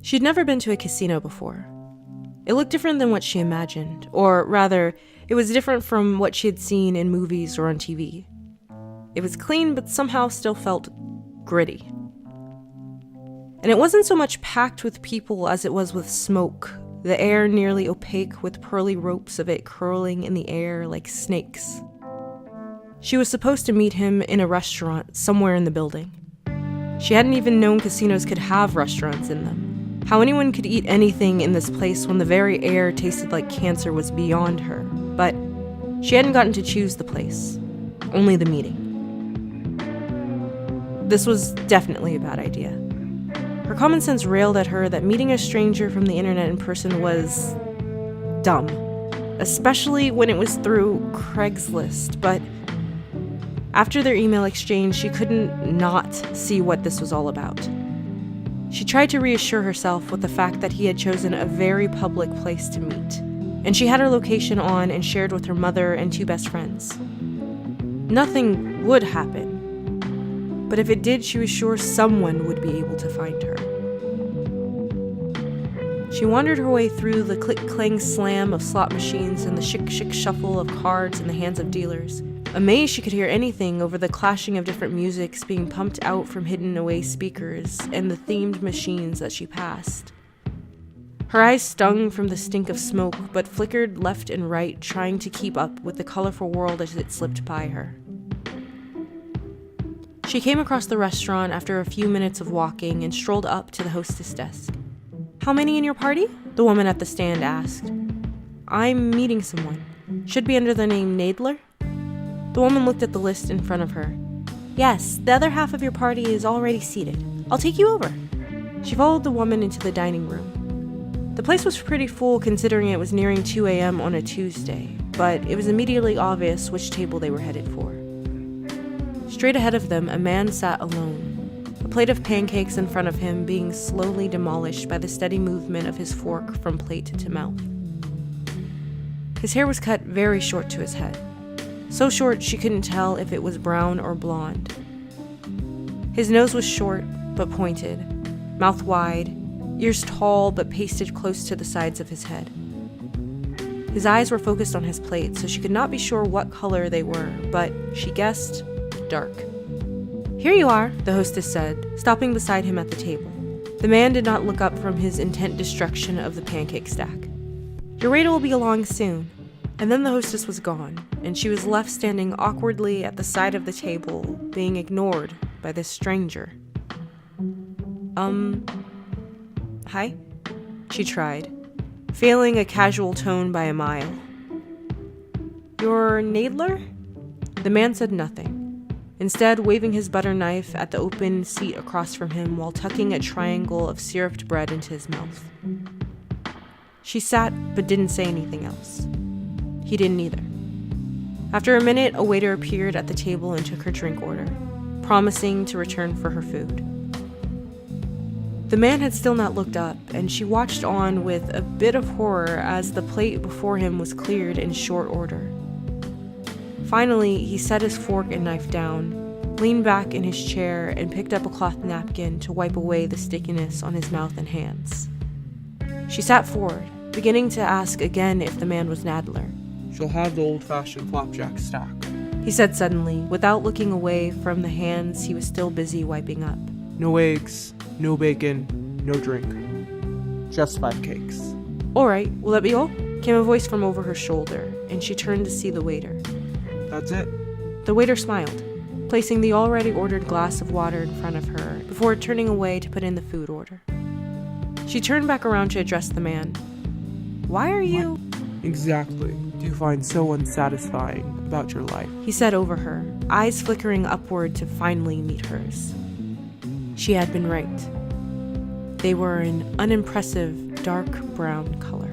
She'd never been to a casino before. It looked different than what she imagined, or rather, it was different from what she had seen in movies or on TV. It was clean, but somehow still felt gritty. And it wasn't so much packed with people as it was with smoke, the air nearly opaque with pearly ropes of it curling in the air like snakes. She was supposed to meet him in a restaurant somewhere in the building. She hadn't even known casinos could have restaurants in them. How anyone could eat anything in this place when the very air tasted like cancer was beyond her. But she hadn't gotten to choose the place, only the meeting. This was definitely a bad idea. Her common sense railed at her that meeting a stranger from the internet in person was dumb, especially when it was through Craigslist, but after their email exchange, she couldn't not see what this was all about. She tried to reassure herself with the fact that he had chosen a very public place to meet, and she had her location on and shared with her mother and 2 best friends. Nothing would happen, but if it did, she was sure someone would be able to find her. She wandered her way through the click-clang-slam of slot machines and the shick-shick shuffle of cards in the hands of dealers, amazed she could hear anything over the clashing of different musics being pumped out from hidden-away speakers and the themed machines that she passed. Her eyes stung from the stink of smoke, but flickered left and right, trying to keep up with the colorful world as it slipped by her. She came across the restaurant after a few minutes of walking and strolled up to the hostess desk. "How many in your party?" the woman at the stand asked. "I'm meeting someone. Should be under the name Nadler." The woman looked at the list in front of her. "Yes, the other half of your party is already seated. I'll take you over." She followed the woman into the dining room. The place was pretty full considering it was nearing 2 a.m. on a Tuesday, but it was immediately obvious which table they were headed for. Straight ahead of them, a man sat alone, a plate of pancakes in front of him being slowly demolished by the steady movement of his fork from plate to mouth. His hair was cut very short to his head. So short she couldn't tell if it was brown or blonde. His nose was short but pointed, mouth wide, ears tall but pasted close to the sides of his head. His eyes were focused on his plate, so she could not be sure what color they were, but she guessed dark. "Here you are," the hostess said, stopping beside him at the table. The man did not look up from his intent destruction of the pancake stack. "Your waiter will be along soon." And then the hostess was gone, and she was left standing awkwardly at the side of the table, being ignored by this stranger. Hi?" she tried, failing a casual tone by a mile. "You're Nadler?" The man said nothing, instead waving his butter knife at the open seat across from him while tucking a triangle of syruped bread into his mouth. She sat, but didn't say anything else. He didn't either. After a minute, a waiter appeared at the table and took her drink order, promising to return for her food. The man had still not looked up, and she watched on with a bit of horror as the plate before him was cleared in short order. Finally, he set his fork and knife down, leaned back in his chair, and picked up a cloth napkin to wipe away the stickiness on his mouth and hands. She sat forward, beginning to ask again if the man was Nadler. "She'll have the old-fashioned flapjack stack," he said suddenly, without looking away from the hands he was still busy wiping up. "No eggs, no bacon, no drink. Just 5 cakes." "All right, will that be all?" came a voice from over her shoulder, and she turned to see the waiter. "That's it." The waiter smiled, placing the already ordered glass of water in front of her before turning away to put in the food order. She turned back around to address the man. "Why are you—" "What exactly do you find so unsatisfying about your life?" he said over her, eyes flickering upward to finally meet hers. She had been right. They were an unimpressive dark brown color.